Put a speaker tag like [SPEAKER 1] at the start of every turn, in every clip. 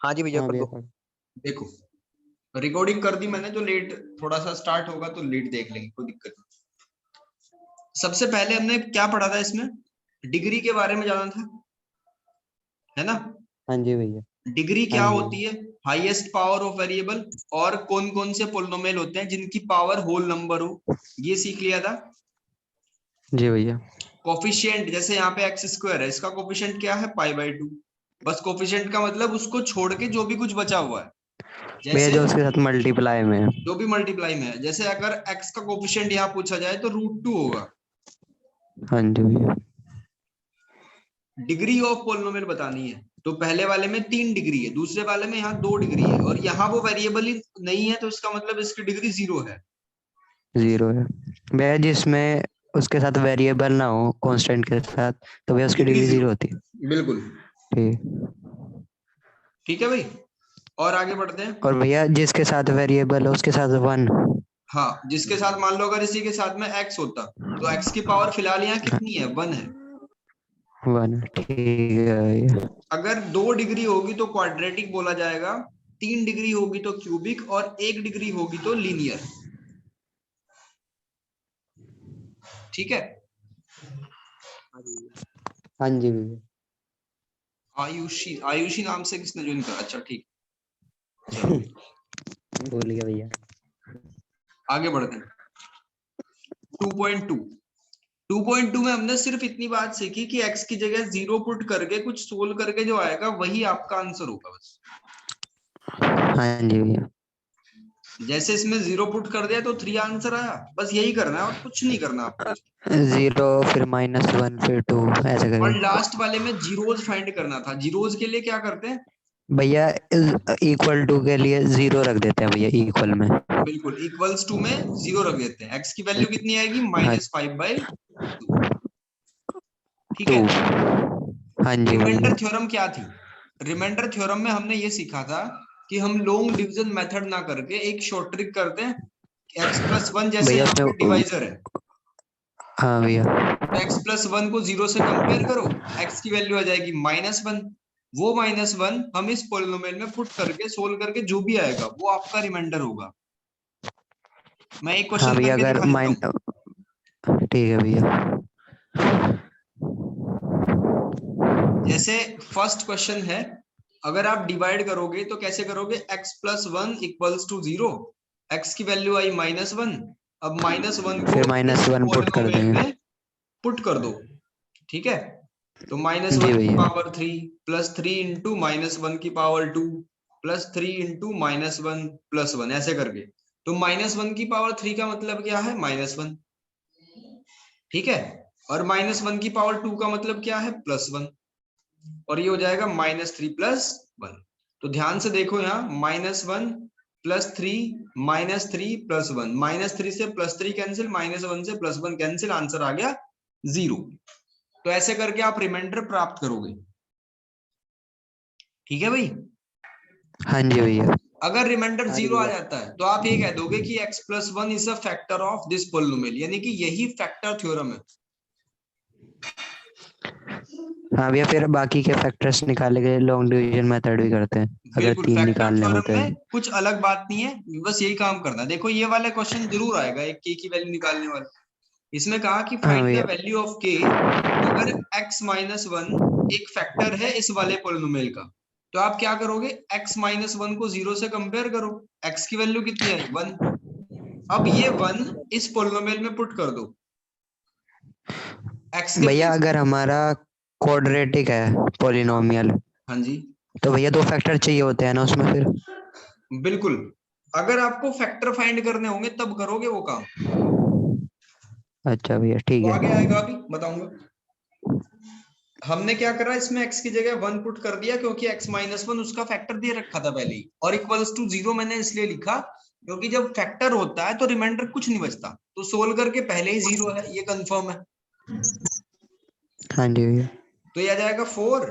[SPEAKER 1] हाँ जी भैया
[SPEAKER 2] हाँ
[SPEAKER 1] कर
[SPEAKER 2] भैया
[SPEAKER 1] दो।
[SPEAKER 2] कर।
[SPEAKER 3] देखो रिकॉर्डिंग कर दी मैंने, जो लेट थोड़ा सा स्टार्ट होगा तो लेट देख लेंगे, कोई दिक्कत नहीं। सबसे पहले हमने क्या पढ़ा था इसमें, डिग्री के बारे में जाना था, है ना।
[SPEAKER 2] हाँ जी भैया।
[SPEAKER 3] डिग्री
[SPEAKER 2] हाँ
[SPEAKER 3] क्या
[SPEAKER 2] जी
[SPEAKER 3] होती है, हाईएस्ट पावर ऑफ वेरिएबल, और कौन कौन से पोलिनोमियल होते हैं जिनकी पावर होल नंबर हो, ये सीख लिया था।
[SPEAKER 2] जी भैया।
[SPEAKER 3] कोफिशिएंट, जैसे यहाँ पे एक्स स्क्वायर है, इसका कोफिशिएंट क्या है π/2। बस कोफिशिएंट का मतलब उसको छोड़ के जो भी कुछ बचा हुआ है,
[SPEAKER 2] भैया
[SPEAKER 3] जैसे
[SPEAKER 2] जो उसके साथ मल्टीप्लाई में है।
[SPEAKER 3] जो भी मल्टीप्लाई में है। जैसे अगर x का कोफिशिएंट यहाँ पूछा जाए तो √2 होगा।
[SPEAKER 2] हाँ जी भैया।
[SPEAKER 3] डिग्री ऑफ पोलिनोमियल बतानी है, तो पहले वाले में 3 डिग्री है, दूसरे वाले में यहाँ 2 डिग्री है, और यहाँ वो वेरिएबल ही नहीं है, तो इसका मतलब इसकी डिग्री 0 है।
[SPEAKER 2] 0 है भैया, जिसमें उसके साथ वेरिएबल ना हो कांस्टेंट के साथ, तो भैया उसकी
[SPEAKER 3] डिग्री
[SPEAKER 2] डिग्री 0
[SPEAKER 3] 0,
[SPEAKER 2] होती है।
[SPEAKER 3] बिल्कुल
[SPEAKER 2] ठीक।
[SPEAKER 3] ठीक है भाई। और आगे बढ़ते हैं।
[SPEAKER 2] और भैया जिसके साथ वेरिएबल है उसके साथ 1।
[SPEAKER 3] हाँ, जिसके साथ मान लो अगर इसी के साथ में x होता, तो x की पावर फिलहाल यहाँ कितनी है, 1 है।
[SPEAKER 2] 1 ठीक है भैया।
[SPEAKER 3] अगर 2 डिग्री होगी तो क्वाड्रेटिक बोला जाएगा, 3 डिग्री होगी तो क्यूबिक, और 1 डिग्री होगी तो लीनियर। ठीक है।
[SPEAKER 2] हाँ जी भैया।
[SPEAKER 3] आयुषी, आयुषी नाम से किसने ज्वाइन करा, अच्छा ठीक।
[SPEAKER 2] भूल गया भैया।
[SPEAKER 3] आगे बढ़ते हैं। 2.2 2.2 में हमने सिर्फ इतनी बात सीखी कि x की जगह 0 पुट करके कुछ सोल्व करके जो आएगा वही आपका आंसर होगा बस।
[SPEAKER 2] हाँ जी भैया।
[SPEAKER 3] जैसे इसमें 0 पुट कर दिया तो 3 आंसर आया, बस यही करना है और कुछ नहीं करना आपको।
[SPEAKER 2] 0 फिर -1 फिर 2 ऐसे
[SPEAKER 3] और
[SPEAKER 2] करके।
[SPEAKER 3] लास्ट वाले में जीरोज फाइंड करना था। जीरोज के लिए क्या करते हैं,
[SPEAKER 2] भैया इक्वल टू के लिए 0 रख देते हैं भैया, इक्वल में।
[SPEAKER 3] बिल्कुल इक्वल्स टू में 0 रख देते हैं। x की वैल्यू कितनी आएगी,
[SPEAKER 2] हाँ
[SPEAKER 3] -5/2। ठीक
[SPEAKER 2] 2।
[SPEAKER 3] है।
[SPEAKER 2] हाँ जी भैया।
[SPEAKER 3] रिमाइंडर थ्योरम क्या थी, रिमाइंडर थ्योरम में हमने ये सीखा था कि हम लॉन्ग डिवीजन मेथड ना करके एक शॉर्ट ट्रिक करते हैं। x+1 जैसे
[SPEAKER 2] भैया
[SPEAKER 3] यहाँ पे
[SPEAKER 2] उसमें
[SPEAKER 3] डिवाइजर है,
[SPEAKER 2] हाँ भैया।
[SPEAKER 3] तो x+1 को 0 से कंपेयर करो, x की वैल्यू आ जाएगी -1। वो -1 हम इस पोलिनोमियल में पुट करके सोल्व करके जो भी आएगा वो आपका रिमाइंडर होगा। मैं एक
[SPEAKER 2] हाँ
[SPEAKER 3] क्वेश्चन
[SPEAKER 2] भैया
[SPEAKER 3] करके
[SPEAKER 2] अगर
[SPEAKER 3] दिखा देता
[SPEAKER 2] माइन
[SPEAKER 3] हूँ।
[SPEAKER 2] ठीक है भैया।
[SPEAKER 3] जैसे फर्स्ट क्वेश्चन है, अगर आप डिवाइड करोगे तो कैसे करोगे, x+1 = 0, x की वैल्यू आई -1। अब -1 को
[SPEAKER 2] फिर
[SPEAKER 3] इस
[SPEAKER 2] -1 पुट कर
[SPEAKER 3] पोलिनोमियल
[SPEAKER 2] देंगे।
[SPEAKER 3] में पुट कर दो। ठीक है। तो
[SPEAKER 2] जी
[SPEAKER 3] -1 की
[SPEAKER 2] भैया।
[SPEAKER 3] पावर 3 +3 इंटू -1 की पावर 2 +3 इंटू -1 +1 ऐसे करके। तो -1 की पावर 3 का मतलब क्या है, -1। ठीक है। और -1 की पावर 2 का मतलब क्या है, +1। और ये हो जाएगा -3 + 1। तो ध्यान से देखो यहाँ, -1 +3 -3 +1, -3 से +3 कैंसिल, -1 से +1 कैंसिल, आंसर आ गया 0। तो ऐसे करके आप रिमाइंडर प्राप्त करोगे। ठीक है भाई।
[SPEAKER 2] हाँ जी भैया।
[SPEAKER 3] अगर रिमाइंडर
[SPEAKER 2] हाँ जी
[SPEAKER 3] 0 आ
[SPEAKER 2] भैया।
[SPEAKER 3] जाता है तो आप ये कह दोगे कि x+1 is a factor of this polynomial, यानी कि यही फैक्टर थ्योरम है।
[SPEAKER 2] हाँ भैया फिर बाकी के फैक्टर्स निकालने के लिए लॉन्ग डिवीजन मेथड भी करते हैं, अगर
[SPEAKER 3] बिल्कुल,
[SPEAKER 2] 3
[SPEAKER 3] फैक्टर
[SPEAKER 2] निकालने
[SPEAKER 3] थ्योरम
[SPEAKER 2] होते
[SPEAKER 3] में
[SPEAKER 2] हैं।
[SPEAKER 3] कुछ अलग बात नहीं है, बस यही काम करना है। देखो ये वाला क्वेश्चन जरूर आएगा, एक k की वैल्यू निकालने वाला। इसमें कहा कि
[SPEAKER 2] हाँ
[SPEAKER 3] फाइंड द
[SPEAKER 2] भैया।
[SPEAKER 3] वैल्यू ऑफ k अगर x-1 एक फैक्टर है इस वाले पोलिनोमियल का। तो आप क्या करोगे, x-1 को 0 से कंपेयर करो, x की वैल्यू कितनी आई, 1। अब ये 1 इस पोलिनोमियल में पुट कर दो x के
[SPEAKER 2] भैया
[SPEAKER 3] प्लेस।
[SPEAKER 2] अगर हमारा क्वाड्रेटिक है पॉलिनोमियल,
[SPEAKER 3] हाँ जी,
[SPEAKER 2] तो भैया 2 फैक्टर चाहिए होते हैं ना उसमें फिर।
[SPEAKER 3] बिल्कुल। अगर आपको फैक्टर फाइंड करने होंगे तब करोगे वो काम।
[SPEAKER 2] अच्छा भैया ठीक
[SPEAKER 3] वो आगे
[SPEAKER 2] है।
[SPEAKER 3] आएगा, अभी बताऊंगा। हमने क्या करा, इसमें x की जगह 1 पुट कर दिया, क्योंकि x-1 उसका फैक्टर दे रखा था पहले ही, और इक्वल्स टू 0 मैंने इसलिए लिखा क्योंकि जब फैक्टर होता है तो रिमाइंडर कुछ नहीं बचता, तो सोल्व करके पहले ही 0 है, ये कंफर्म है।
[SPEAKER 2] हाँ जी भैया।
[SPEAKER 3] तो ये आ जाएगा 4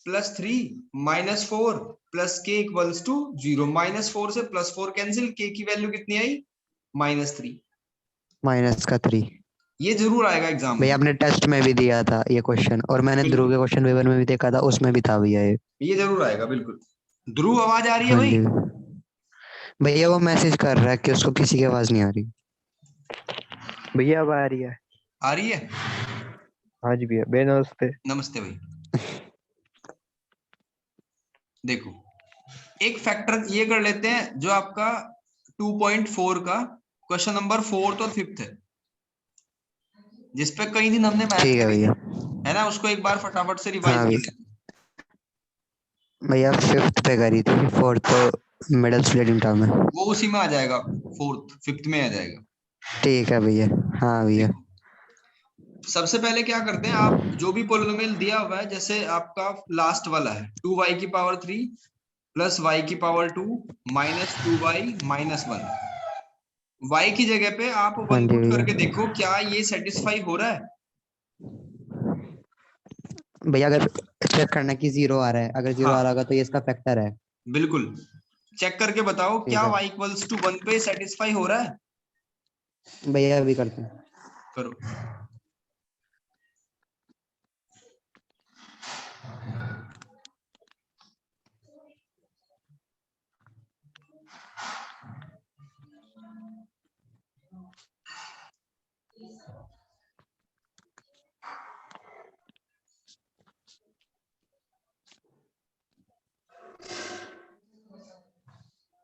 [SPEAKER 3] + 3 -4 + k = 0। -4 से +4 कैंसिल, k की वैल्यू कितनी आई, -3।
[SPEAKER 2] -3।
[SPEAKER 3] ये जरूर आएगा एग्जाम में।
[SPEAKER 2] भैया आपने टेस्ट में भी दिया था ये क्वेश्चन, और मैंने ध्रुव
[SPEAKER 3] बिल्कुल,
[SPEAKER 2] के क्वेश्चन पेपर में भी देखा था, उसमें भी था भैया ये।
[SPEAKER 3] ये जरूर आएगा बिल्कुल। ध्रुव आवाज आ रही है
[SPEAKER 2] हाँ
[SPEAKER 3] भाई?
[SPEAKER 2] जी भैया, वो मैसेज कर रहा है कि उसको किसी की आवाज नहीं आ रही।
[SPEAKER 1] भैया अब आ रही है।
[SPEAKER 3] आ रही है।
[SPEAKER 1] हाँ जी भैया, बे नमस्ते।
[SPEAKER 3] नमस्ते भाई। देखो, एक फैक्टर ये कर लेते हैं जो आपका 2.4 का क्वेश्चन नंबर 4 और 5 है, जिसपे कई दिन हमने मैथ
[SPEAKER 2] ठीक है
[SPEAKER 3] करी थी,
[SPEAKER 2] भैया।
[SPEAKER 3] है ना। उसको एक बार फटाफट से रिवाइज
[SPEAKER 2] हाँ
[SPEAKER 3] कर
[SPEAKER 2] भैया।
[SPEAKER 3] लेते हैं।
[SPEAKER 2] भैया 5th पे करी थी, 4th तो मिडिल स्प्लिटिंग टर्म है।
[SPEAKER 3] वो उसी में आ जाएगा, 4th 5th में आ जाएगा।
[SPEAKER 2] ठीक है भैया। हाँ भैया।
[SPEAKER 3] देखो, सबसे पहले क्या करते हैं, आप जो भी पोलिनोमियल दिया हुआ है, जैसे आपका लास्ट वाला है 2y³ plus y² minus 2y minus 1, y की जगह पे आप
[SPEAKER 2] हाँ
[SPEAKER 3] 1
[SPEAKER 2] जी
[SPEAKER 3] पुट
[SPEAKER 2] भैया।
[SPEAKER 3] करके देखो क्या ये सेटिस्फाई हो रहा है।
[SPEAKER 2] भैया अगर चेक करना कि 0 आ रहा है, अगर 0 आ
[SPEAKER 3] हाँ
[SPEAKER 2] रहा होगा तो ये इसका फैक्टर है।
[SPEAKER 3] बिल्कुल, चेक करके बताओ क्या
[SPEAKER 2] ठीक है
[SPEAKER 3] y=1 पे सेटिस्फाई हो रहा है।
[SPEAKER 2] भैया, अभी करते हैं।
[SPEAKER 3] करो।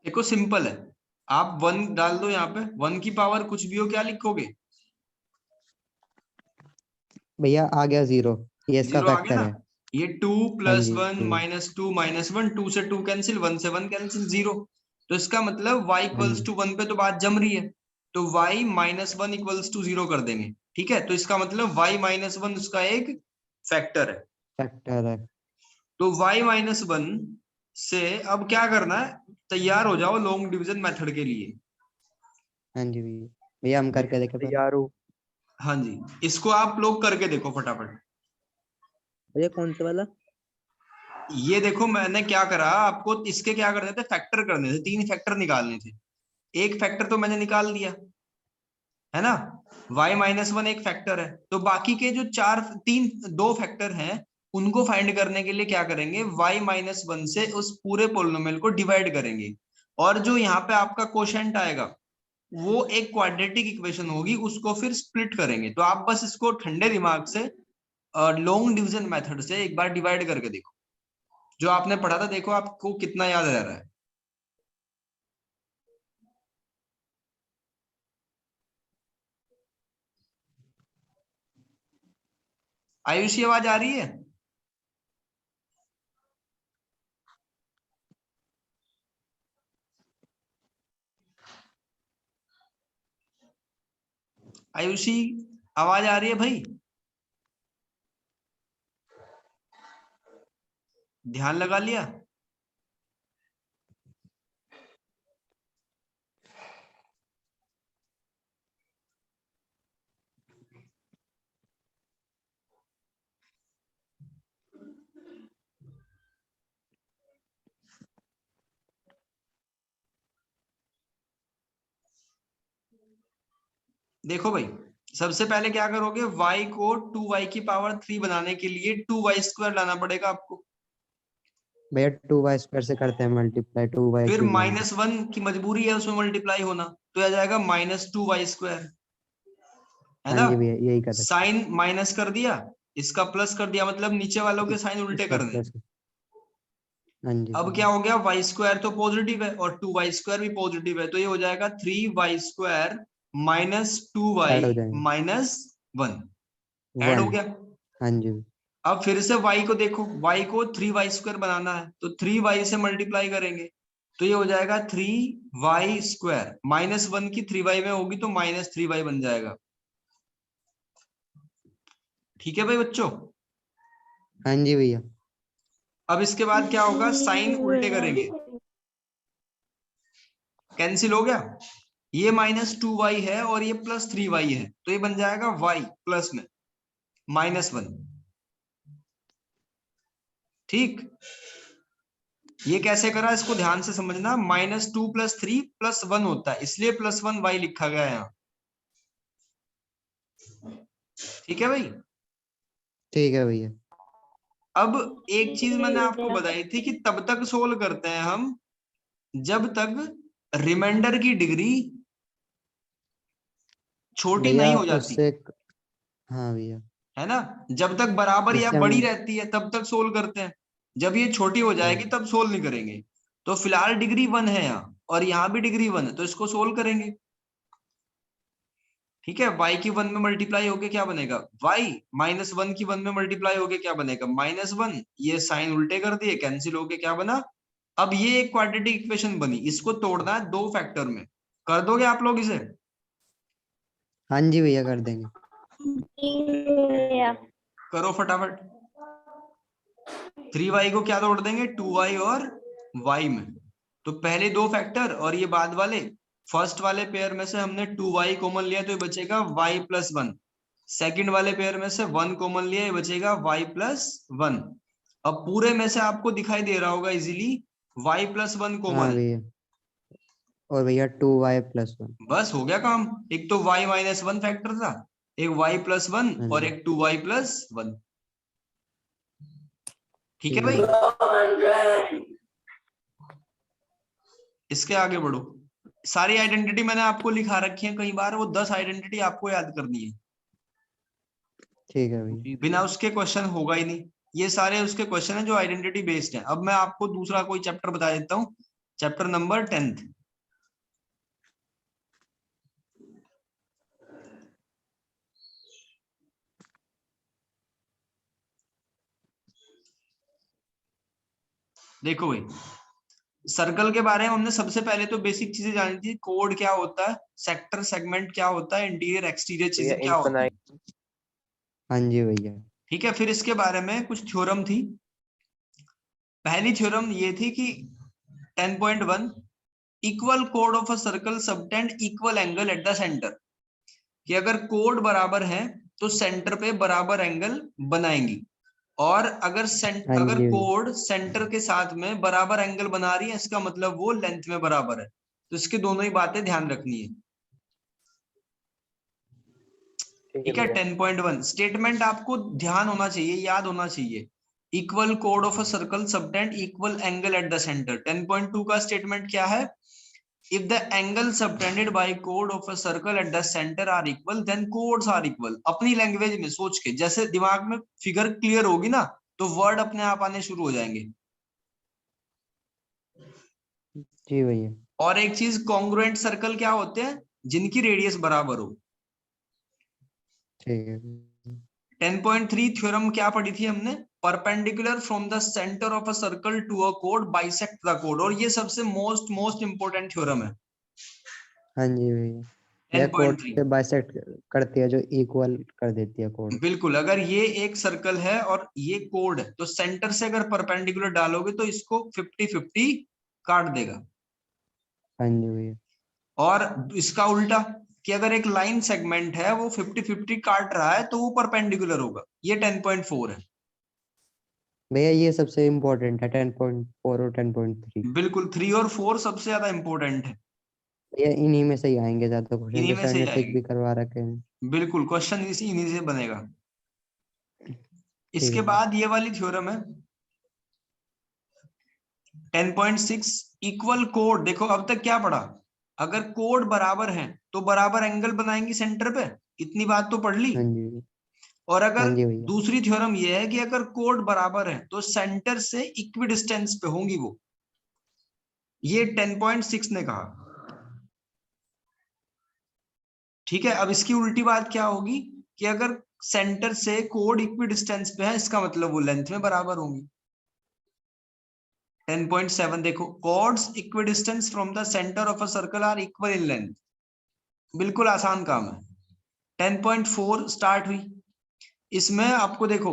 [SPEAKER 3] देखो सिंपल है, आप 1 डाल दो यहाँ पे, 1 की पावर कुछ भी हो, क्या लिखोगे?
[SPEAKER 2] भैया आ गया 0, ये इसका
[SPEAKER 3] 0 आ गया
[SPEAKER 2] फैक्टर
[SPEAKER 3] ना।
[SPEAKER 2] है।
[SPEAKER 3] ये 2
[SPEAKER 2] हाँ
[SPEAKER 3] प्लस
[SPEAKER 2] जी
[SPEAKER 3] 1 माइनस 2 माइनस 1, 2 से 2 कैंसिल, 1 से 1 कैंसिल, 0। तो इसका मतलब y
[SPEAKER 2] हाँ
[SPEAKER 3] इक्वल्स
[SPEAKER 2] जी।
[SPEAKER 3] टू 1 पे तो बात जम रही है, तो y माइनस 1 इक्वल्स टू 0 कर देंगे। ठीक है, तो इसका मतलब y माइनस 1 उसका एक फैक्टर है।
[SPEAKER 2] फैक्टर है।
[SPEAKER 3] तो y माइनस 1 से अब क्या करना है, तैयार हो जाओ लॉन्ग डिवीजन मेथड के लिए।
[SPEAKER 2] हाँ जी भैया। भैया हम करके देखे पहले।
[SPEAKER 1] तैयार हो?
[SPEAKER 3] हाँ जी, इसको आप लोग करके देखो फटाफट।
[SPEAKER 2] भैया कौन से वाला?
[SPEAKER 3] ये देखो मैंने क्या करा, आपको इसके क्या करने थे, फैक्टर करने थे, 3 फैक्टर निकालने थे। एक फैक्टर तो मैंने निकाल दिया, है ना। y माइनस 1 एक फैक्टर है, तो बाकी के जो 2 फैक्टर हैं उनको फाइंड करने के लिए क्या करेंगे, y माइनस 1 से उस पूरे पोलिनोमियल को डिवाइड करेंगे, और जो यहाँ पे आपका कोशेंट आएगा वो एक क्वाड्रेटिक इक्वेशन होगी, उसको फिर स्प्लिट करेंगे। तो आप बस इसको ठंडे दिमाग से लॉन्ग डिवीजन मेथड से एक बार डिवाइड करके देखो, जो आपने पढ़ा था, देखो आपको कितना याद रह रहा है। आयुषी आवाज आ रही है? आयुषी आवाज आ रही है भाई? ध्यान लगा लिया? देखो भाई, सबसे पहले क्या करोगे, y को 2y³ बनाने के लिए 2y² लाना पड़ेगा आपको।
[SPEAKER 2] भैया 2y² से करते हैं मल्टीप्लाई, 2y
[SPEAKER 3] फिर
[SPEAKER 2] क्यूब लाएंगे।
[SPEAKER 3] -1 की मजबूरी है उसमें मल्टीप्लाई होना, तो आ जाएगा -2y², है
[SPEAKER 2] हाँ
[SPEAKER 3] ना।
[SPEAKER 2] जी भैया, यही कर रहे
[SPEAKER 3] साइन माइनस कर दिया, इसका प्लस कर दिया, मतलब नीचे वालों के
[SPEAKER 2] हैं।
[SPEAKER 3] साइन उल्टे
[SPEAKER 2] इसका
[SPEAKER 3] करने।
[SPEAKER 2] प्लस। हाँ जी
[SPEAKER 3] अब क्या
[SPEAKER 2] भैया।
[SPEAKER 3] हो गया, y² तो पॉजिटिव है और 2y² भी पॉजिटिव है, तो ये हो जाएगा 3y² माइनस 2y
[SPEAKER 2] ऐड हो जाएंगे।
[SPEAKER 3] माइनस 1, ऐड हो
[SPEAKER 2] 1।
[SPEAKER 3] गया।
[SPEAKER 2] हाँ जी।
[SPEAKER 3] अब फिर से y को देखो, y को 3y² बनाना है, तो 3y से मल्टीप्लाई करेंगे, तो ये हो जाएगा 3y², -1 की 3y में होगी तो -3y बन जाएगा। ठीक है भाई बच्चों।
[SPEAKER 2] हाँ जी भैया।
[SPEAKER 3] अब इसके बाद क्या होगा, साइन उल्टे करेंगे, कैंसिल हो गया, ये -2y है और ये +3y है, तो ये बन जाएगा y प्लस में -1। ठीक, ये कैसे करा इसको ध्यान से समझना, -2 + 3 + 1 होता है, इसलिए +1 y लिखा गया है यहाँ। ठीक है भाई।
[SPEAKER 2] ठीक है भैया।
[SPEAKER 3] अब एक चीज मैंने आपको बताई थी कि तब तक सोल्व करते हैं हम जब तक रिमाइंडर की डिग्री छोटी नहीं
[SPEAKER 2] भैया
[SPEAKER 3] हो जाती,
[SPEAKER 2] उससे, हाँ भैया,
[SPEAKER 3] है ना। जब तक बराबर या
[SPEAKER 2] जिससे
[SPEAKER 3] बड़ी
[SPEAKER 2] हम,
[SPEAKER 3] रहती है तब तक सोल्व करते हैं, जब ये छोटी हो जाएगी तब सोल्व नहीं करेंगे। तो फिलहाल डिग्री 1 है यहाँ, और यहाँ भी डिग्री 1 है, तो इसको सोल्व करेंगे। ठीक है, y की 1 में मल्टीप्लाई होके क्या बनेगा, y माइनस 1 की 1 में मल्टीप्लाई होके क्या बनेगा, -1। ये साइन उल्टे कर दिए, कैंसिल होके क्या बना। अब ये एक क्वाड्रेटिक इक्वेशन बनी, इसको तोड़ना है 2 फैक्टर में। कर दोगे आप लोग इसे?
[SPEAKER 2] हाँ जी भैया कर देंगे।
[SPEAKER 3] करो फटाफट। 3y को क्या तोड़ देंगे, 2y और y में। तो पहले 2 फैक्टर और ये बाद वाले, फर्स्ट वाले पेयर में से हमने 2y कॉमन लिया तो ये बचेगा y प्लस 1। सेकेंड वाले पेयर में से 1 कॉमन लिया, ये बचेगा y प्लस 1। अब पूरे में से आपको दिखाई दे रहा होगा इजीली y प्लस 1 कॉमन
[SPEAKER 2] हाँ
[SPEAKER 3] है।
[SPEAKER 2] भैया, और भैया 2y+1।
[SPEAKER 3] बस हो गया काम। एक तो y माइनस 1 फैक्टर था, एक y प्लस 1
[SPEAKER 2] हाँ
[SPEAKER 3] और
[SPEAKER 2] जी,
[SPEAKER 3] एक 2y प्लस 1। ठीक है
[SPEAKER 2] ठीक है
[SPEAKER 3] भाई,
[SPEAKER 2] भैया।
[SPEAKER 3] इसके आगे बढ़ो। सारी आइडेंटिटी मैंने आपको लिखा रखी है कई बार, वो 10 आइडेंटिटी आपको याद करनी है,
[SPEAKER 2] ठीक है भैया।
[SPEAKER 3] बिना उसके क्वेश्चन होगा ही नहीं। ये सारे उसके क्वेश्चन है जो आइडेंटिटी बेस्ड है। अब मैं आपको दूसरा कोई चैप्टर बता देता हूँ, चैप्टर नंबर 10th। देखो भाई, सर्कल के बारे में हमने सबसे पहले तो बेसिक चीजें जानी थी, कोड क्या होता है, सेक्टर सेगमेंट क्या होता है, इंटीरियर एक्सटीरियर
[SPEAKER 1] भैया
[SPEAKER 3] चीजें क्या होती है।
[SPEAKER 1] इनफाइनाइट।
[SPEAKER 2] हाँ जी भैया।
[SPEAKER 3] ठीक है, फिर इसके बारे में कुछ थ्योरम थी। पहली थ्योरम ये थी कि 10.1 equal code of a circle subtend equal angle at the centre, कि अगर कोड बराबर है तो सेंटर पे बराबर एंगल बनाएंगी, और अगर
[SPEAKER 2] हाँ
[SPEAKER 3] अगर
[SPEAKER 2] जी भैया।
[SPEAKER 3] कोड सेंटर के साथ में बराबर एंगल बना रही है, इसका मतलब वो लेंथ में बराबर है। तो इसकी दोनों ही बातें ध्यान रखनी है।
[SPEAKER 1] ठीक है
[SPEAKER 3] ठीक है,
[SPEAKER 1] भैया।
[SPEAKER 3] 10.1 स्टेटमेंट आपको ध्यान होना चाहिए, याद होना चाहिए। Equal code of a circle subtend equal angle at the centre. 10.2 का स्टेटमेंट क्या है, if the angle subtended by chord of a circle at the center are equal then chords are equal। अपनी लैंग्वेज में सोच के, जैसे दिमाग में फिगर क्लियर होगी ना तो वर्ड अपने आप आने शुरू हो जाएंगे।
[SPEAKER 2] जी भैया।
[SPEAKER 3] और एक चीज, कॉन्ग्रुएंट सर्कल क्या होते हैं, जिनकी रेडियस बराबर हो।
[SPEAKER 2] ठीक है।
[SPEAKER 3] 10.3 थ्योरम क्या पढ़ी थी हमने, perpendicular from the centre of a circle to a code bisect the code, और ये सबसे मोस्ट इंपोर्टेंट थ्योरम है।
[SPEAKER 2] हाँ जी भैया, यह कोड
[SPEAKER 3] 10.3
[SPEAKER 2] से बाइसेक्ट करती है, जो इक्वल कर देती है कोड।
[SPEAKER 3] बिल्कुल, अगर ये एक सर्कल है और ये कोड है तो सेंटर से अगर परपेंडिकुलर डालोगे तो इसको 50-50 काट देगा।
[SPEAKER 2] हाँ जी भैया।
[SPEAKER 3] और इसका उल्टा, कि अगर एक लाइन सेगमेंट है वो 50-50 काट रहा है तो वो परपेंडिकुलर होगा। ये 10.4 है।
[SPEAKER 2] भैया ये सबसे इम्पोर्टेंट है, 10.4 और 10.3।
[SPEAKER 3] बिल्कुल, 3 और 4 सबसे ज्यादा इंपॉर्टेंट है।
[SPEAKER 2] ये इन्हीं में से ही आएंगे ज्यादा क्वेश्चन,
[SPEAKER 3] इन्हीं
[SPEAKER 2] जो
[SPEAKER 3] में
[SPEAKER 2] सर
[SPEAKER 3] से ही
[SPEAKER 2] ने टिक
[SPEAKER 3] आएंगे।
[SPEAKER 2] भी करवा रखे हैं।
[SPEAKER 3] बिल्कुल, क्वेश्चन इन्हीं से बनेगा।
[SPEAKER 2] ठीक
[SPEAKER 3] इसके
[SPEAKER 2] है भैया।
[SPEAKER 3] बाद ये वाली थ्योरम है 10.6 इक्वल कोड। देखो अब तक क्या पढ़ा, अगर कोड बराबर है तो बराबर एंगल बनाएंगी सेंटर पे, इतनी बात तो पढ़ ली।
[SPEAKER 2] हाँ जी भैया।
[SPEAKER 3] और
[SPEAKER 2] हाँ
[SPEAKER 3] अगर
[SPEAKER 2] जी भैया।
[SPEAKER 3] दूसरी थ्योरम ये है कि अगर कोड बराबर है तो सेंटर से इक्वी डिस्टेंस पे होंगी वो, ये 10.6 ने कहा। ठीक है, अब इसकी उल्टी बात क्या होगी, कि अगर सेंटर से कोड इक्वी डिस्टेंस पे है, इसका मतलब वो लेंथ में बराबर होंगी। 10.7 देखो, chords equidistant from the center of a circle are equal in length। बिल्कुल आसान काम है। 10.4 स्टार्ट हुई, इसमें आपको देखो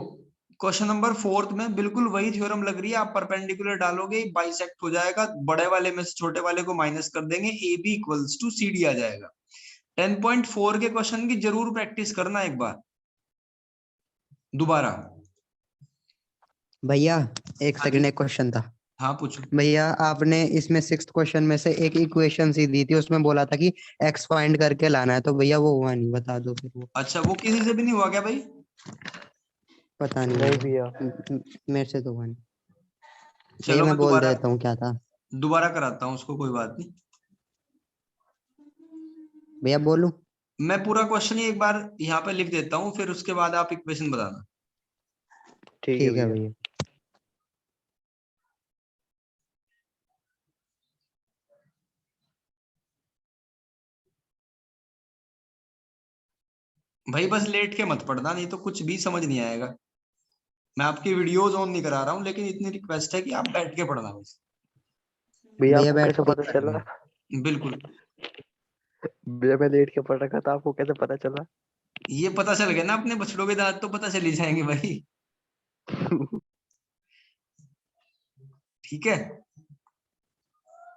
[SPEAKER 3] क्वेश्चन नंबर 4 में बिल्कुल वही थ्योरम लग रही है। आप परपेंडिकुलर डालोगे बाइसेक्ट हो जाएगा, बड़े वाले में से छोटे वाले को माइनस कर देंगे, A B equals to C D आ जाएगा। 10.4 के क्वेश्चन की जरूर प्रैक्टिस करना एक बार दोबारा।
[SPEAKER 2] भैया एक
[SPEAKER 3] हाँ जी,
[SPEAKER 2] सेकंड, एक क्वेश्चन था।
[SPEAKER 3] हाँ पूछो।
[SPEAKER 2] भैया आपने इसमें 6th क्वेश्चन में से एक इक्वेशन सी दी थी, उसमें बोला था कि एक्स फाइंड करके लाना है, तो भैया वो हुआ नहीं, बता दो फिर वो।
[SPEAKER 3] अच्छा, वो किसी से भी नहीं हुआ क्या भाई?
[SPEAKER 2] पता नहीं
[SPEAKER 1] नहीं
[SPEAKER 2] भैया,
[SPEAKER 1] भैया।
[SPEAKER 2] मेरे से तो हुआ नहीं। भैया
[SPEAKER 3] चलो
[SPEAKER 2] मैं
[SPEAKER 3] मैं
[SPEAKER 2] बोल
[SPEAKER 3] दोबारा
[SPEAKER 2] देता हूँ क्या था।
[SPEAKER 3] दोबारा कराता हूँ उसको, कोई बात नहीं।
[SPEAKER 2] भैया बोलूं?
[SPEAKER 3] मैं पूरा क्वेश्चन ही एक बार यहाँ पे लिख देता हूँ, फिर उसके बाद आप इक्वेशन बताना।
[SPEAKER 1] ठीक है
[SPEAKER 2] ठीक है
[SPEAKER 1] भैया।
[SPEAKER 2] भैया।
[SPEAKER 3] भाई बस लेट के मत पढ़ना, नहीं तो कुछ भी समझ नहीं आएगा। मैं आपकी वीडियोज ऑन नहीं करा रहा हूँ, लेकिन इतनी रिक्वेस्ट है कि आप बैठ के पढ़ना बस।
[SPEAKER 1] भैया
[SPEAKER 2] भैया
[SPEAKER 1] आपको
[SPEAKER 2] बैठ
[SPEAKER 1] कैसे
[SPEAKER 2] के ही
[SPEAKER 1] पता
[SPEAKER 2] कर
[SPEAKER 1] चला?
[SPEAKER 2] रहे
[SPEAKER 3] बिल्कुल,
[SPEAKER 1] भैया मैं लेट के पढ़ रखा था, आपको कैसे पता चला?
[SPEAKER 3] ये पता चल गया ना, अपने बछड़ों के दांत तो पता चल ही जाएंगे भाई। ठीक है,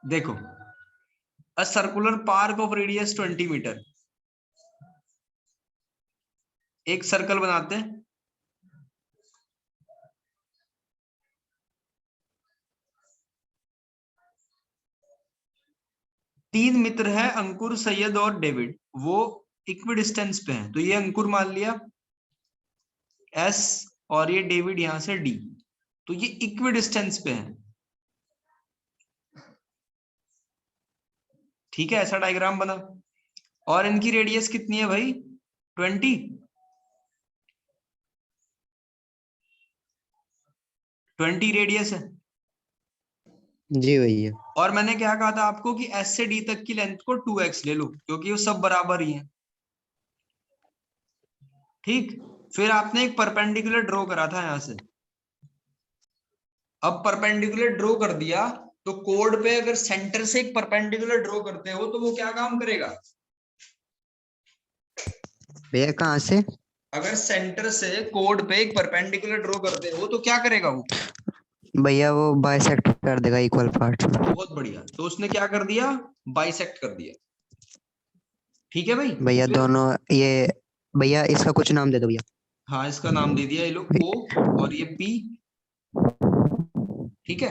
[SPEAKER 3] देखो, a circular park of radius 20 metre. एक सर्कल बनाते हैं। तीन मित्र है, अंकुर, सैयद और डेविड। वो इक्वी डिस्टेंस पे हैं, तो ये अंकुर मान लिया एस, और ये डेविड यहां से डी, तो ये इक्वी डिस्टेंस पे है। ठीक है, ऐसा डायग्राम बना, और इनकी रेडियस कितनी है भाई? 20 रेडियस है।
[SPEAKER 2] जी भैया।
[SPEAKER 3] और मैंने क्या कहा था आपको कि एस से डी तक की लेंथ को 2x ले लो, क्योंकि वो सब बराबर ही है। ठीक, फिर आपने एक परपेंडिकुलर ड्रॉ करा था यहां से। अब परपेंडिकुलर ड्रॉ कर दिया, तो कोड पे अगर सेंटर से एक परपेंडिकुलर ड्रॉ करते हो तो वो क्या काम करेगा?
[SPEAKER 2] भैया कहाँ से?
[SPEAKER 3] अगर सेंटर से कोड पे एक परपेंडिकुलर ड्रॉ करते हो तो क्या करेगा वो?
[SPEAKER 2] भैया वो बाइसेक्ट कर देगा इक्वल पार्ट।
[SPEAKER 3] बहुत बढ़िया, तो उसने क्या कर दिया? बाइसेक्ट कर दिया। ठीक है भाई,
[SPEAKER 2] भैया
[SPEAKER 3] फिर
[SPEAKER 2] दोनों ये, भैया इसका कुछ नाम दे दो भैया।
[SPEAKER 3] हाँ, इसका नाम दे दिया, ये लो ओ, और ये पी। ठीक है,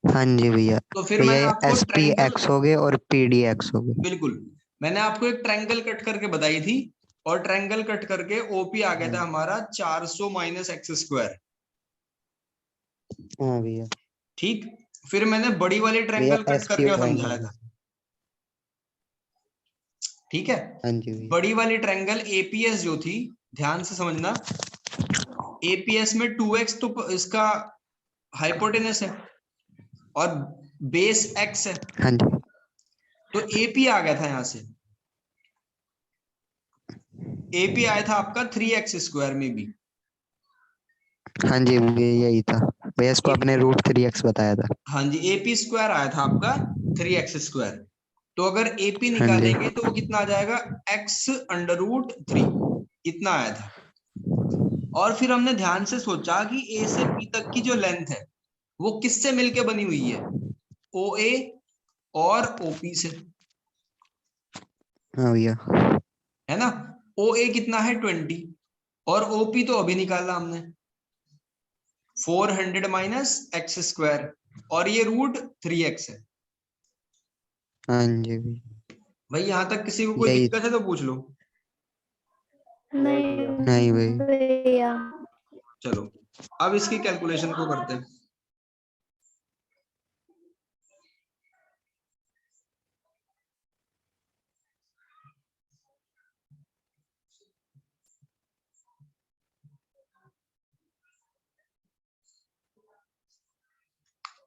[SPEAKER 2] हाँ जी भैया।
[SPEAKER 3] तो फिर
[SPEAKER 2] भैया
[SPEAKER 3] मैंने
[SPEAKER 2] ये
[SPEAKER 3] आपको
[SPEAKER 2] एस पी
[SPEAKER 3] ट्रायंगल,
[SPEAKER 2] एक्स हो गए और पी डी एक्स हो गए।
[SPEAKER 3] बिल्कुल, मैंने आपको एक ट्रायंगल कट करके बताई थी, और ट्रायंगल कट करके ओपी आ गया था हमारा 400 माइनस एक्स स्क्वायर।
[SPEAKER 2] हाँ भैया।
[SPEAKER 3] ठीक, फिर मैंने बड़ी वाली
[SPEAKER 2] भैया
[SPEAKER 3] ट्रायंगल कट
[SPEAKER 2] एस क्यू
[SPEAKER 3] करके समझाया
[SPEAKER 2] ट्रायंगल।
[SPEAKER 3] था। ठीक है,
[SPEAKER 2] हाँ जी भैया।
[SPEAKER 3] बड़ी वाली ट्रायंगल एपीएस जो थी, ध्यान से समझना, एपीएस में 2x तो इसका हाइपोटेनस है, और बेस x है,
[SPEAKER 2] हाँ जी।
[SPEAKER 3] तो एपी आ गया था यहां से। एपी आया था आपका 3x स्क्वायर में भी।
[SPEAKER 2] हाँ जी भैया यही था। भैया इसको
[SPEAKER 3] ए,
[SPEAKER 2] आपने रूट 3x बताया था।
[SPEAKER 3] हाँ जी, एपी स्क्वायर आया था आपका 3x स्क्वायर। तो अगर एपी
[SPEAKER 2] हाँ जी।
[SPEAKER 3] निकालेंगे तो वो कितना आ जाएगा? x अंडर रूट 3, इतना आया था। और फिर हमने ध्यान से सोचा कि ए से पी तक की जो लेंथ है वो किससे मिलके बनी हुई है? ओ ए और ओपी से,
[SPEAKER 2] हाँ भैया।
[SPEAKER 3] है ना? ओ ए कितना है? 20, और ओपी तो अभी निकाला हमने 400 माइनस एक्स स्क्वायर, और ये रूट 3x है।
[SPEAKER 2] हाँ जी भैया
[SPEAKER 3] भाई यहां तक किसी को कोई
[SPEAKER 2] यही।
[SPEAKER 3] दिक्कत है तो पूछ लो।
[SPEAKER 1] नहीं भैया।
[SPEAKER 2] नहीं भाई।
[SPEAKER 4] भैया।
[SPEAKER 3] चलो, अब इसकी कैलकुलेशन को करते हैं।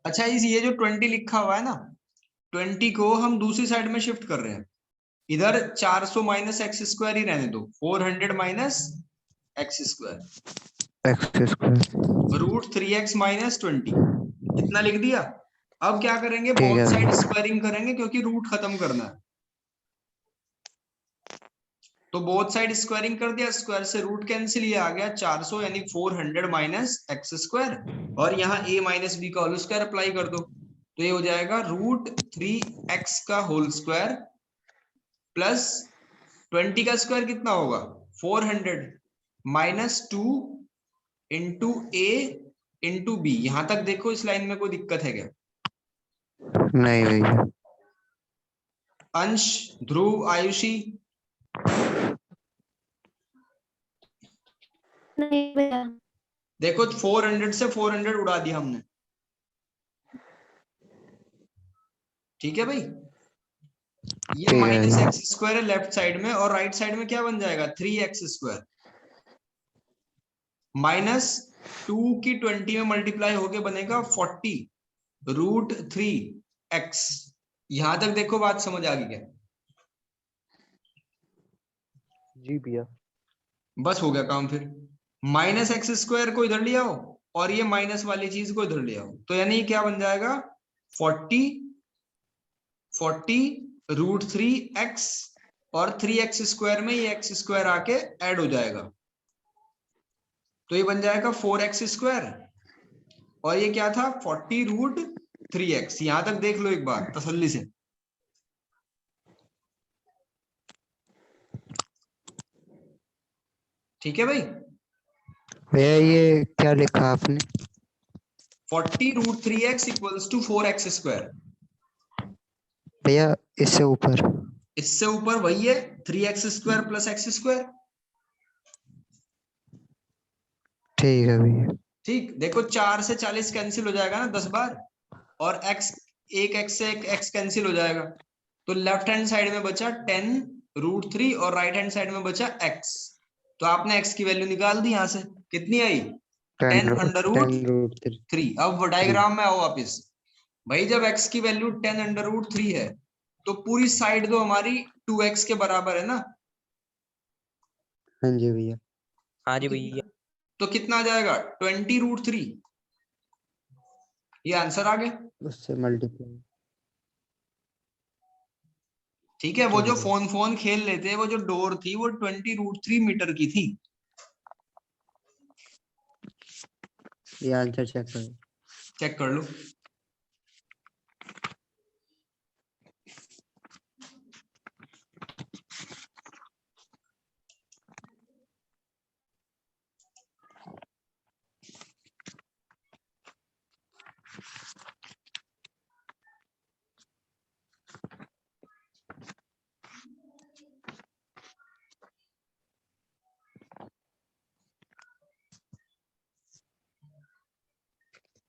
[SPEAKER 3] अच्छा, इस ये जो 20 लिखा हुआ है ना, 20 को हम दूसरी साइड में शिफ्ट कर रहे हैं। इधर 400 माइनस एक्स स्क्वायर ही रहने दो, 400 minus x square
[SPEAKER 2] x square.
[SPEAKER 3] Root 3x minus 20, इतना लिख दिया। अब क्या करेंगे?
[SPEAKER 2] ठीक है
[SPEAKER 3] बोथ साइड
[SPEAKER 2] भैया।
[SPEAKER 3] स्क्वायरिंग करेंगे, क्योंकि रूट खत्म करना है। तो बोथ साइड स्क्वायरिंग कर दिया, स्क्वायर से रूट कैंसिल, ये आ गया 400, यानी 400 माइनस एक्स स्क्वायर, और यहाँ a माइनस बी का होल स्क्वायर अप्लाई कर दो, तो ये हो जाएगा रूट 3x का होल स्क्वायर प्लस 20 का स्क्वायर कितना होगा? 400 माइनस 2 इंटू ए इंटू बी। यहां तक देखो, इस लाइन में कोई दिक्कत है क्या?
[SPEAKER 2] नहीं भैया।
[SPEAKER 3] अंश, ध्रुव, आयुषी,
[SPEAKER 4] नहीं भैया।
[SPEAKER 3] देखो 400 से 400 उड़ा दिया हमने, ठीक है भाई। ये
[SPEAKER 2] ठीक है
[SPEAKER 3] माइनस
[SPEAKER 2] भैया।
[SPEAKER 3] एक्स स्क्वायर है लेफ्ट साइड में, और राइट साइड में क्या बन जाएगा 3x² माइनस 2 की 20 में मल्टीप्लाई होके बनेगा 40√3x। यहां तक देखो बात समझ आ गई क्या?
[SPEAKER 1] जी भैया।
[SPEAKER 3] बस हो गया काम फिर। -x² को इधर ले आओ और ये माइनस वाली चीज को इधर ले आओ, तो यानी क्या बन जाएगा 40√3x, और 3x² में ये x² आके ऐड हो जाएगा, तो ये बन जाएगा 4x²। और ये क्या था 40√3x। यहां तक देख लो एक बार तसल्ली से। ठीक है भाई।
[SPEAKER 2] भैया ये क्या लिखा आपने?
[SPEAKER 3] 40√3x equals to 4x²।
[SPEAKER 2] भैया इससे ऊपर।
[SPEAKER 3] इससे ऊपर वही है 3x² + x²।
[SPEAKER 2] ठीक है भैया।
[SPEAKER 3] ठीक, देखो 4 से 40 कैंसिल हो जाएगा ना 10 बार, और x, एक x से एक x कैंसिल हो जाएगा, तो लेफ्ट हैंड साइड में बचा 10√3 और राइट हैंड साइड में बचा x। तो आपने x की वैल्यू निकाल दी यहां से, कितनी आई 10√3।
[SPEAKER 2] 10√3।
[SPEAKER 3] अब डायग्राम में आओ वापिस। भाई जब x की वैल्यू 10√3 है तो पूरी साइड तो हमारी 2x के बराबर है ना।
[SPEAKER 2] हाँ जी भैया।
[SPEAKER 4] हाँ जी भैया।
[SPEAKER 3] तो कितना आ जाएगा 20√3। ये आंसर आ गया।
[SPEAKER 2] उससे मल्टीप्लाई।
[SPEAKER 3] ठीक है, वो
[SPEAKER 2] ठीक
[SPEAKER 3] जो
[SPEAKER 2] है।
[SPEAKER 3] फोन खेल लेते हैं, वो जो डोर थी वो 20√3 मीटर की थी।
[SPEAKER 2] ये आंसर चेक करो।
[SPEAKER 3] चेक कर लो।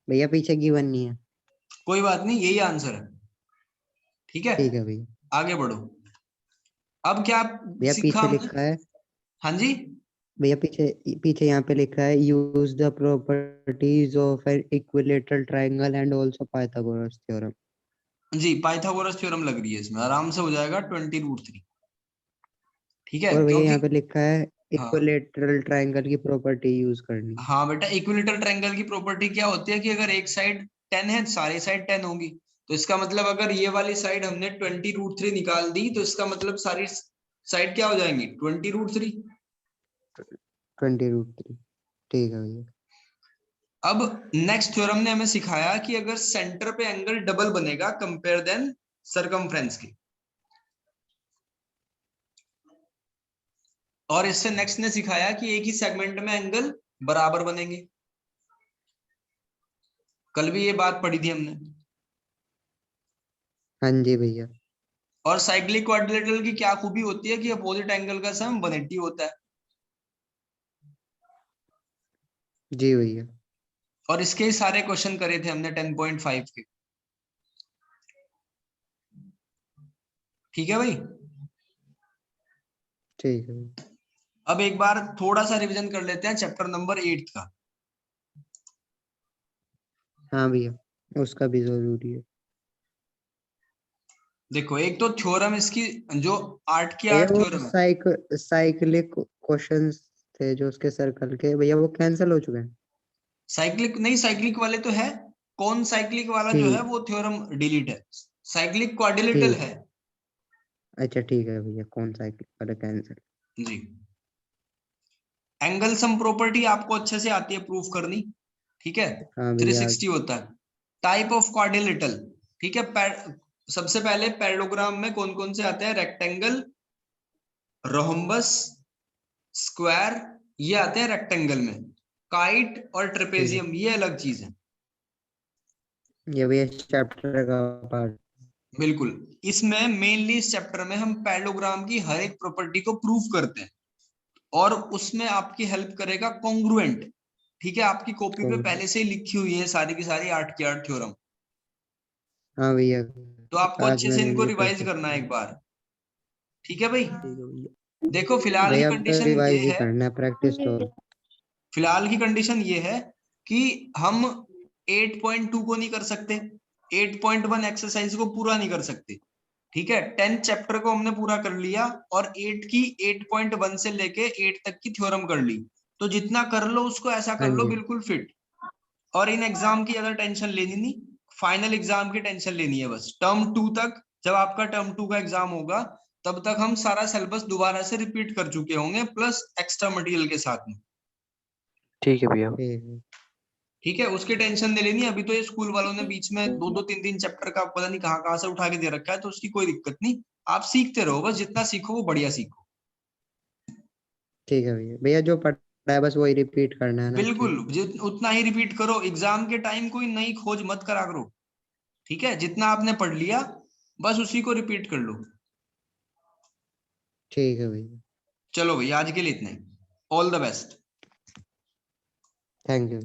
[SPEAKER 2] भैया पीछे गिवन नहीं है।
[SPEAKER 3] कोई बात नहीं, यही आंसर है। ठीक है,
[SPEAKER 2] ठीक है भैया।
[SPEAKER 3] आगे बढ़ो। अब क्या
[SPEAKER 2] भैया
[SPEAKER 3] सीखा
[SPEAKER 2] पीछे
[SPEAKER 3] हमने?
[SPEAKER 2] लिखा है।
[SPEAKER 3] हाँ जी,
[SPEAKER 2] भैया पीछे पीछे यहाँ पे लिखा है use the properties of an equilateral triangle and also Pythagoras theorem.
[SPEAKER 3] जी पाइथागोरस थ्योरम लग रही है इसमें, आराम से हो जाएगा 20√3। ठीक है,
[SPEAKER 2] और भैया
[SPEAKER 3] क्योंकि
[SPEAKER 2] यहाँ पे लिखा है
[SPEAKER 3] हाँ
[SPEAKER 2] इक्विलेटरल ट्रायंगल की प्रॉपर्टी यूज करनी।
[SPEAKER 3] हाँ बेटा, इक्विलेटरल ट्रायंगल की प्रॉपर्टी क्या होती है कि अगर एक साइड 10 है, सारी साइड 10 होगी। तो इसका मतलब अगर ये वाली साइड हमने 20√3 निकाल दी, तो इसका मतलब सारी साइड क्या हो जाएंगी 20√3।
[SPEAKER 2] 20√3। ठीक है भैया।
[SPEAKER 3] अब नेक्स्ट थ्योरम ने हमें सिखाया कि अगर सेंटर पे एंगल डबल बनेगा कंपेयर देन सरकमफ्रेंस की। और इससे नेक्स्ट ने सिखाया कि एक ही सेगमेंट में एंगल बराबर बनेंगे। कल भी ये बात पढ़ी थी हमने।
[SPEAKER 2] हाँ जी भैया।
[SPEAKER 3] और साइक्लिक क्वाड्रिलेटरल की क्या खूबी होती है कि अपोजिट एंगल का सम 180 होता है।
[SPEAKER 2] जी भैया।
[SPEAKER 3] और इसके ही सारे क्वेश्चन करे थे हमने 10.5 के। ठीक है भाई।
[SPEAKER 2] ठीक है भैया।
[SPEAKER 3] अब एक बार थोड़ा सा रिवीजन कर लेते हैं चैप्टर नंबर 8 का।
[SPEAKER 2] हाँ भैया उसका भी जरूरी है।
[SPEAKER 3] देखो एक तो थ्योरम इसकी, जो 8 की
[SPEAKER 2] भैया
[SPEAKER 3] 8
[SPEAKER 2] वो
[SPEAKER 3] थ्योरम है।
[SPEAKER 2] साइक्लिक क्वेश्चंस थे जो उसके सर्कल के, भैया वो कैंसिल हो चुके हैं।
[SPEAKER 3] साइक्लिक नहीं, साइक्लिक वाले तो है। कौन साइक्लिक वाला जो है
[SPEAKER 2] ठीक।
[SPEAKER 3] वो थ्योरम डिलीट है। साइक्लिक क्वाड्रिलेटरल
[SPEAKER 2] ठीक।
[SPEAKER 3] है।
[SPEAKER 2] अच्छा ठीक है भैया, कौन साइक्लिक वाला कैंसिल।
[SPEAKER 3] जी, एंगल सम प्रॉपर्टी आपको अच्छे से आती है प्रूफ करनी। ठीक है,
[SPEAKER 2] हाँ भैया।
[SPEAKER 3] 360 होता है। टाइप ऑफ क्वाड्रिलेटरल, ठीक है। सबसे पहले पैरेललोग्राम में कौन कौन से आते हैं? रेक्टेंगल, रोम्बस, स्क्वायर, ये आते हैं रेक्टेंगल में। काइट और
[SPEAKER 2] ठीक है।
[SPEAKER 3] ट्रेपेजियम ये अलग चीज है।
[SPEAKER 2] ये भैया चैप्टर का पार्ट।
[SPEAKER 3] बिल्कुल। इसमें मेनली इस चैप्टर में हम पैरेललोग्राम की हर एक प्रॉपर्टी को प्रूफ करते हैं, और उसमें आपकी हेल्प करेगा कॉन्ग्रुएंट। ठीक है, आपकी कॉपी पे
[SPEAKER 2] ठीक है।
[SPEAKER 3] पहले से ही लिखी हुई है सारी की सारी 8 की 8 थ्योरम।
[SPEAKER 2] हाँ भैया,
[SPEAKER 3] तो आपको
[SPEAKER 2] आज
[SPEAKER 3] अच्छे से
[SPEAKER 2] मैंने
[SPEAKER 3] इनको
[SPEAKER 2] इन्हें
[SPEAKER 3] रिवाइज
[SPEAKER 2] प्रैक्टिस
[SPEAKER 3] करना है
[SPEAKER 2] किया।
[SPEAKER 3] एक बार। ठीक है भाई,
[SPEAKER 1] ठीक है भैया।
[SPEAKER 3] देखो फिलहाल की
[SPEAKER 2] भैया अब तो
[SPEAKER 3] कंडीशन ये
[SPEAKER 2] रिवाइज ही
[SPEAKER 3] है,
[SPEAKER 2] करना है, प्रैक्टिस तो।
[SPEAKER 3] फिलहाल की कंडीशन ये है कि हम 8.2 को नहीं कर सकते, 8.1 एक्सरसाइज को पूरा नहीं कर सकते। ठीक है, 10 चैप्टर को हमने पूरा कर लिया और 8 से लेके 8 तक की थ्योरम कर ली। तो जितना कर लो उसको ऐसा
[SPEAKER 2] हाँ
[SPEAKER 3] कर लो
[SPEAKER 2] जी।
[SPEAKER 3] बिल्कुल फिट। और इन एग्जाम की ज्यादा टेंशन लेनी नहीं, फाइनल एग्जाम की टेंशन लेनी है बस। टर्म 2 तक, जब आपका टर्म 2 का एग्जाम होगा तब तक हम सारा सिलेबस दोबारा से रिपीट कर चुके होंगे, प्लस एक्स्ट्रा मटेरियल के साथ में।
[SPEAKER 1] ठीक है भैया।
[SPEAKER 2] ठीक है।
[SPEAKER 3] ठीक है, उसकी टेंशन नहीं लेनी। अभी तो ये स्कूल वालों ने बीच में 2-2 3-3 चैप्टर का पता नहीं कहाँ कहाँ से उठा के दे रखा है, तो उसकी कोई दिक्कत नहीं। आप सीखते रहो, बस जितना सीखो वो बढ़िया सीखो।
[SPEAKER 2] ठीक है भैया, भैया जो पढ़ा है बस वही रिपीट करना है ना कि?
[SPEAKER 3] बिल्कुल, उतना ही रिपीट करो। एग्जाम के टाइम कोई नई खोज मत करा करो। ठीक है, जितना आपने पढ़ लिया बस उसी को रिपीट कर लो।
[SPEAKER 2] ठीक है भैया।
[SPEAKER 3] चलो भैया, आज के लिए इतना ही। All the best.
[SPEAKER 2] Thank you.